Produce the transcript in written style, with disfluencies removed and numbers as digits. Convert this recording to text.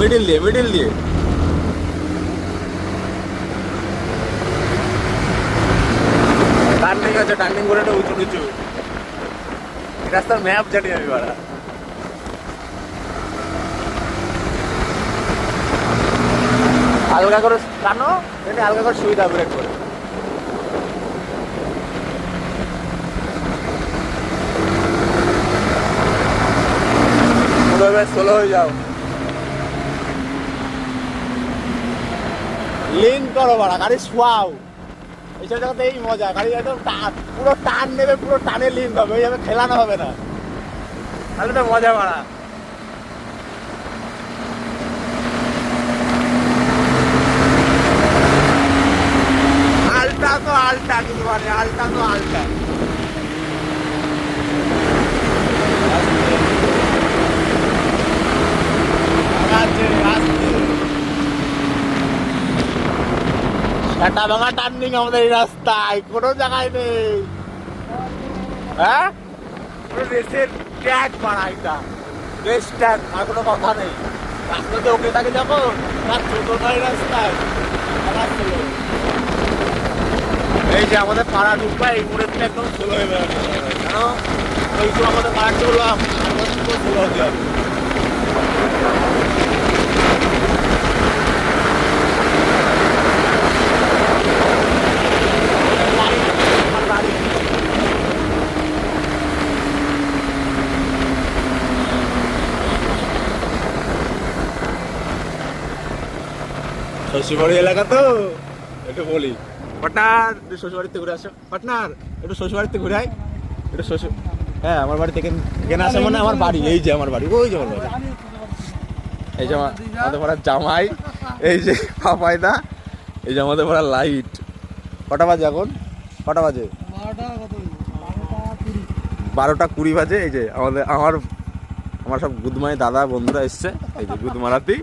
Middle দিয়ে turning আছে, turning করে উঁচু নিচু রাস্তার ম্যাপ জানি আমি বাড়া। হালকা করে টানো, হালকা করে সুবিধা ব্রেক করে। স্লো হয়ে যাও, লিন করো বাড়া, গাড়ি শোয়াও। এইসব জায়গাতে এই মজা, গাড়ি একদম পুরো টান নেবে, পুরো টানে লিন হবে, ওইভাবে খেলানো হবে না, তাহলে তো মজা বাড়া। আলটা তো আলটা, কিন্তু মানে আলটা তো আলটা। কাটা ভাঙা টার্নিং আমাদের এই রাস্তায়, কোনো জায়গায় নেই। হ্যাঁ, রেসের ট্র্যাক মারা, এটা রেস ট্র্যাক, আর কোনো কথা নেই। রাস্তাতে ওকে থাকে যাবো, তার ছোট নয় রাস্তায়। এই যে আমাদের পাড়া ঢুকবা, এই মোড়ের থেকে একদম স্লো হয়ে বেড়াতে হবে, কেন ওই তো আমাদের পাড়ার চললাম, স্লো হতে হবে। শ্বশুরবাড়ি এলাকা তো একটু বলি, পার্টনার একটু শ্বশুরবাড়িতে ঘুরে আসো, পার্টনার একটু শ্বশুরবাড়িতে ঘুরে আয়, একটু শ্বশুর। হ্যাঁ, আমার বাড়ি থেকে এখানে আসে মানে আমার বাড়ি, এই যে আমার বাড়ি, ওই যে আমার বাড়ি। এই যে আমাদের পাড়ার জামাই, এই যে পাপাইদা, এই যে আমাদের পাড়ার লাইট। কটা বাজে এখন? কটা বাজে? 12:20 বাজে। এই যে আমার সব গুদমাই দাদা বন্ধুরা এসছে, এই যে গুদমারাতি।